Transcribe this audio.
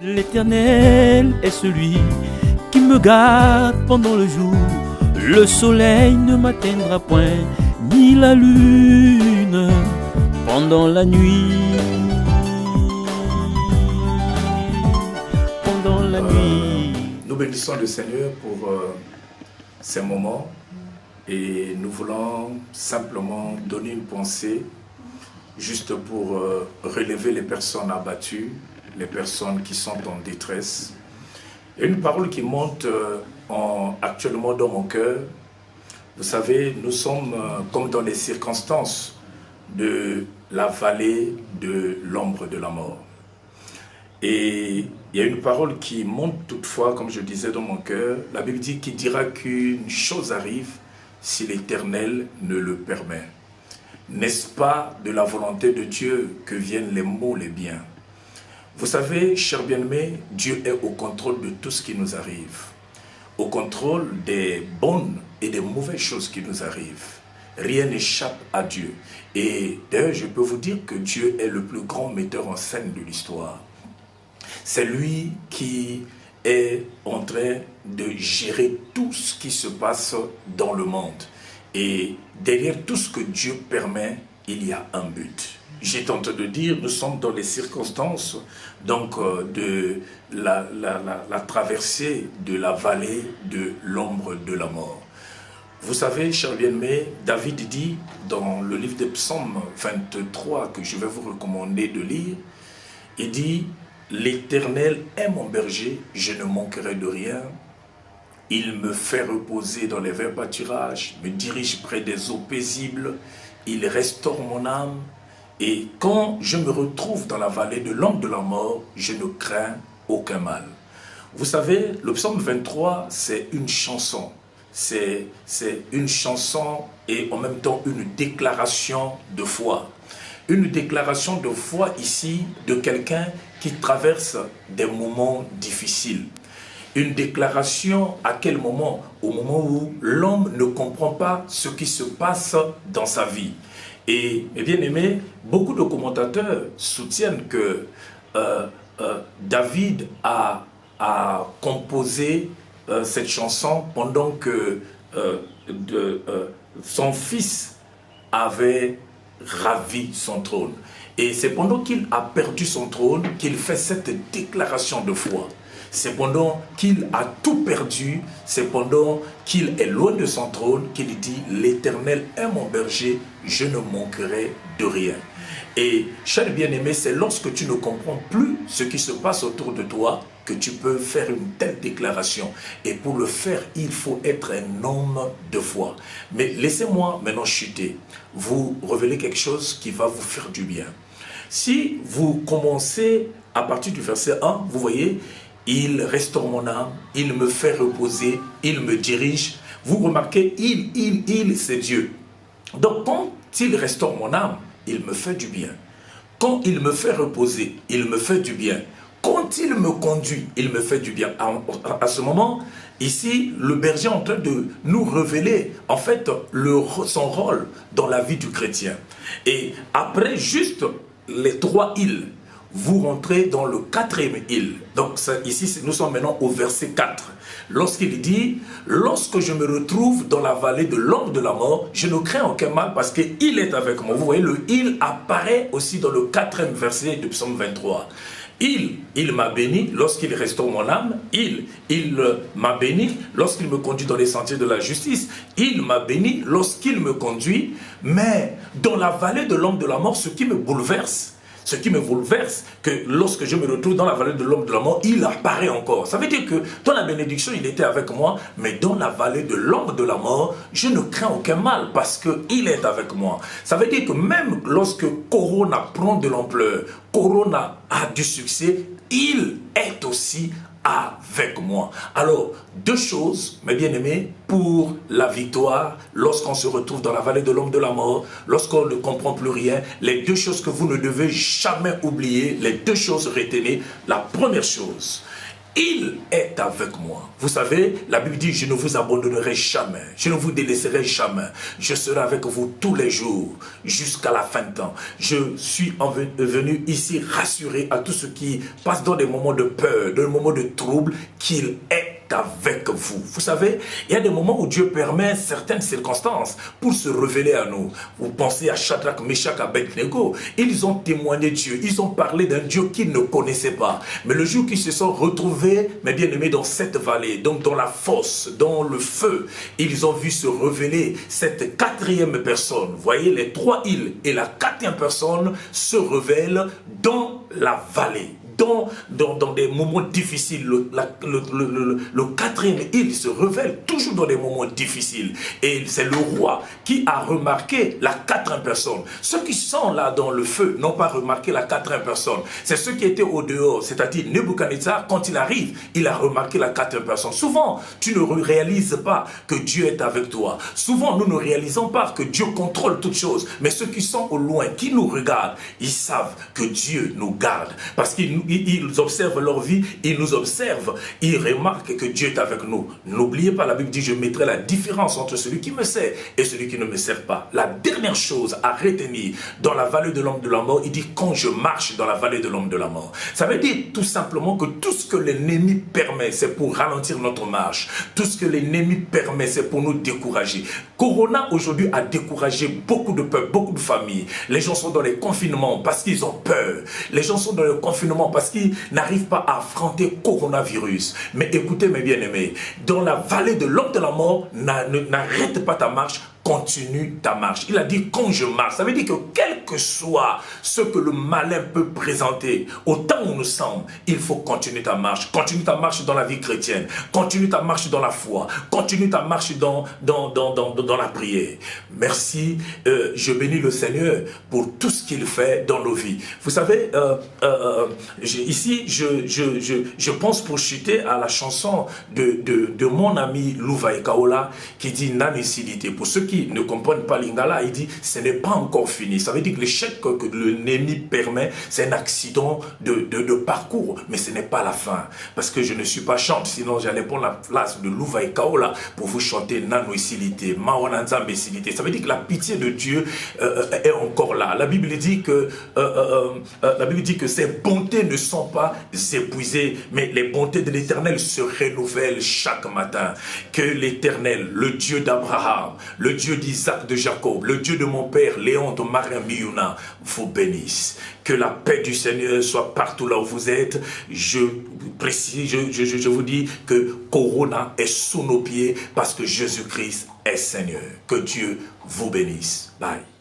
L'Éternel est celui qui me garde pendant le jour. Le soleil ne m'atteindra point, ni la lune pendant la nuit. Pendant la nuit. Nous bénissons le Seigneur pour ces moments et nous voulons simplement donner une pensée juste pour relever les personnes abattues, les personnes qui sont en détresse. Et une parole qui monte actuellement dans mon cœur. Vous savez, nous sommes comme dans les circonstances de la vallée de l'ombre de la mort. Et il y a une parole qui monte toutefois, comme je disais, dans mon cœur. La Bible dit qu'il dira qu'une chose arrive si l'Éternel ne le permet. N'est-ce pas de la volonté de Dieu que viennent les maux, les biens? Vous savez, chers bien-aimés, Dieu est au contrôle de tout ce qui nous arrive. Au contrôle des bonnes et des mauvaises choses qui nous arrivent. Rien n'échappe à Dieu. Et d'ailleurs, je peux vous dire que Dieu est le plus grand metteur en scène de l'histoire. C'est lui qui est en train de gérer tout ce qui se passe dans le monde. Et derrière tout ce que Dieu permet, il y a un but. J'étais en train de dire, nous sommes dans les circonstances donc, de la traversée de la vallée de l'ombre de la mort. Vous savez, chers bien-aimés, David dit dans le livre des Psaumes 23, que je vais vous recommander de lire, il dit « L'Éternel est mon berger, je ne manquerai de rien. Il me fait reposer dans les verts pâturages, me dirige près des eaux paisibles, il restaure mon âme. Et quand je me retrouve dans la vallée de l'ombre de la mort, je ne crains aucun mal. » Vous savez, le psaume 23, c'est une chanson. C'est une chanson et en même temps une déclaration de foi. Une déclaration de foi ici de quelqu'un qui traverse des moments difficiles. Une déclaration à quel moment? Au moment où l'homme ne comprend pas ce qui se passe dans sa vie. Et bien aimé, beaucoup de commentateurs soutiennent que David a composé cette chanson pendant que son fils avait ravi son trône. Et c'est pendant qu'il a perdu son trône qu'il fait cette déclaration de foi. C'est pendant qu'il a tout perdu, c'est pendant qu'il est loin de son trône qu'il dit « L'Éternel est mon berger, je ne manquerai de rien ». Et, cher bien-aimé, c'est lorsque tu ne comprends plus ce qui se passe autour de toi que tu peux faire une telle déclaration. Et pour le faire, il faut être un homme de foi. Mais laissez-moi maintenant chuter. Vous révélez quelque chose qui va vous faire du bien. Si vous commencez à partir du verset 1, vous voyez, il restaure mon âme, il me fait reposer, il me dirige. Vous remarquez, il, c'est Dieu. Donc quand il restaure mon âme, il me fait du bien. Quand il me fait reposer, il me fait du bien. Quand il me conduit, il me fait du bien. À ce moment, ici, le berger est en train de nous révéler, en fait, son rôle dans la vie du chrétien. Et après juste les 3 îles, vous rentrez dans le 4e île. Donc ici, nous sommes maintenant au verset 4. Lorsqu'il dit, lorsque je me retrouve dans la vallée de l'ombre de la mort, je ne crains aucun mal parce qu'il est avec moi. Vous voyez, le il apparaît aussi dans le 4e verset du psaume 23. Il m'a béni lorsqu'il restaure mon âme. Il m'a béni lorsqu'il me conduit dans les sentiers de la justice. Il m'a béni lorsqu'il me conduit. Mais dans la vallée de l'ombre de la mort, ce qui me bouleverse, que lorsque je me retrouve dans la vallée de l'ombre de la mort, il apparaît encore. Ça veut dire que dans la bénédiction, il était avec moi, mais dans la vallée de l'ombre de la mort, je ne crains aucun mal parce qu'il est avec moi. Ça veut dire que même lorsque Corona prend de l'ampleur, Corona a du succès, il est aussi avec moi. Alors, 2 choses, mes bien-aimés, pour la victoire, lorsqu'on se retrouve dans la vallée de l'ombre de la mort, lorsqu'on ne comprend plus rien, les 2 choses que vous ne devez jamais oublier, les 2 choses retenues. La première chose, Il est avec moi. Vous savez, la Bible dit, je ne vous abandonnerai jamais. Je ne vous délaisserai jamais. Je serai avec vous tous les jours, jusqu'à la fin de temps. Je suis venu ici rassurer à tous ceux qui passent dans des moments de peur, dans des moments de trouble, qu'il est avec vous. Vous savez, il y a des moments où Dieu permet certaines circonstances pour se révéler à nous. Vous pensez à Shadrach, Meshach, Abednego. Ils ont témoigné Dieu. Ils ont parlé d'un Dieu qu'ils ne connaissaient pas. Mais le jour qu'ils se sont retrouvés, mes bien-aimés, dans cette vallée, donc dans la fosse, dans le feu, ils ont vu se révéler cette quatrième personne. Vous voyez, les trois îles et la quatrième personne se révèlent dans la vallée. Dans des moments difficiles, le quatrième île se révèle toujours dans des moments difficiles. Et c'est le roi qui a remarqué la quatrième personne. Ceux qui sont là dans le feu n'ont pas remarqué la quatrième personne. C'est ceux qui étaient au dehors, c'est-à-dire Nebuchadnezzar, quand il arrive, il a remarqué la quatrième personne. Souvent, tu ne réalises pas que Dieu est avec toi. Souvent, nous ne réalisons pas que Dieu contrôle toutes choses. Mais ceux qui sont au loin, qui nous regardent, ils savent que Dieu nous garde. Parce qu'ils observent leur vie, ils nous observent, ils remarquent que Dieu est avec nous. N'oubliez pas, la Bible dit, je mettrai la différence entre celui qui me sert et celui qui ne me sert pas. La dernière chose à retenir dans la vallée de l'homme de la mort, il dit, quand je marche dans la vallée de l'homme de la mort. Ça veut dire tout simplement que tout ce que l'ennemi permet, c'est pour ralentir notre marche. Tout ce que l'ennemi permet, c'est pour nous décourager. Corona aujourd'hui a découragé beaucoup de peuples, beaucoup de familles. Les gens sont dans les confinements parce qu'ils ont peur. Les gens sont dans le confinement parce qu'ils n'arrivent pas à affronter coronavirus. Mais écoutez mes bien-aimés, dans la vallée de l'homme de la mort, n'arrête pas ta marche. Continue ta marche. Il a dit quand je marche. Ça veut dire que quel que soit ce que le malin peut présenter, au temps où nous sommes, il faut continuer ta marche. Continue ta marche dans la vie chrétienne. Continue ta marche dans la foi. Continue ta marche dans la prière. Merci. Je bénis le Seigneur pour tout ce qu'il fait dans nos vies. Vous savez, ici, je pense pour chuter à la chanson de mon ami Louvaï Kaola qui dit Nanécilité. Pour ceux qui ne comprennent pas l'Ingala, il dit ce n'est pas encore fini. Ça veut dire que l'échec que l'ennemi permet, c'est un accident de parcours, mais ce n'est pas la fin. Parce que je ne suis pas chante, sinon j'allais prendre la place de Louvaï Kaola pour vous chanter Nanoïcilité, Maonanzambécilité. Ça veut dire que la pitié de Dieu est encore là. La Bible dit que ses bontés ne sont pas épuisées, mais les bontés de l'Éternel se renouvellent chaque matin. Que l'Éternel, le Dieu d'Abraham, le Dieu d'Isaac, de Jacob, le Dieu de mon père, Léon de Marin Miyuna, vous bénisse. Que la paix du Seigneur soit partout là où vous êtes. Je précise, je vous dis que Corona est sous nos pieds parce que Jésus-Christ est Seigneur. Que Dieu vous bénisse. Bye.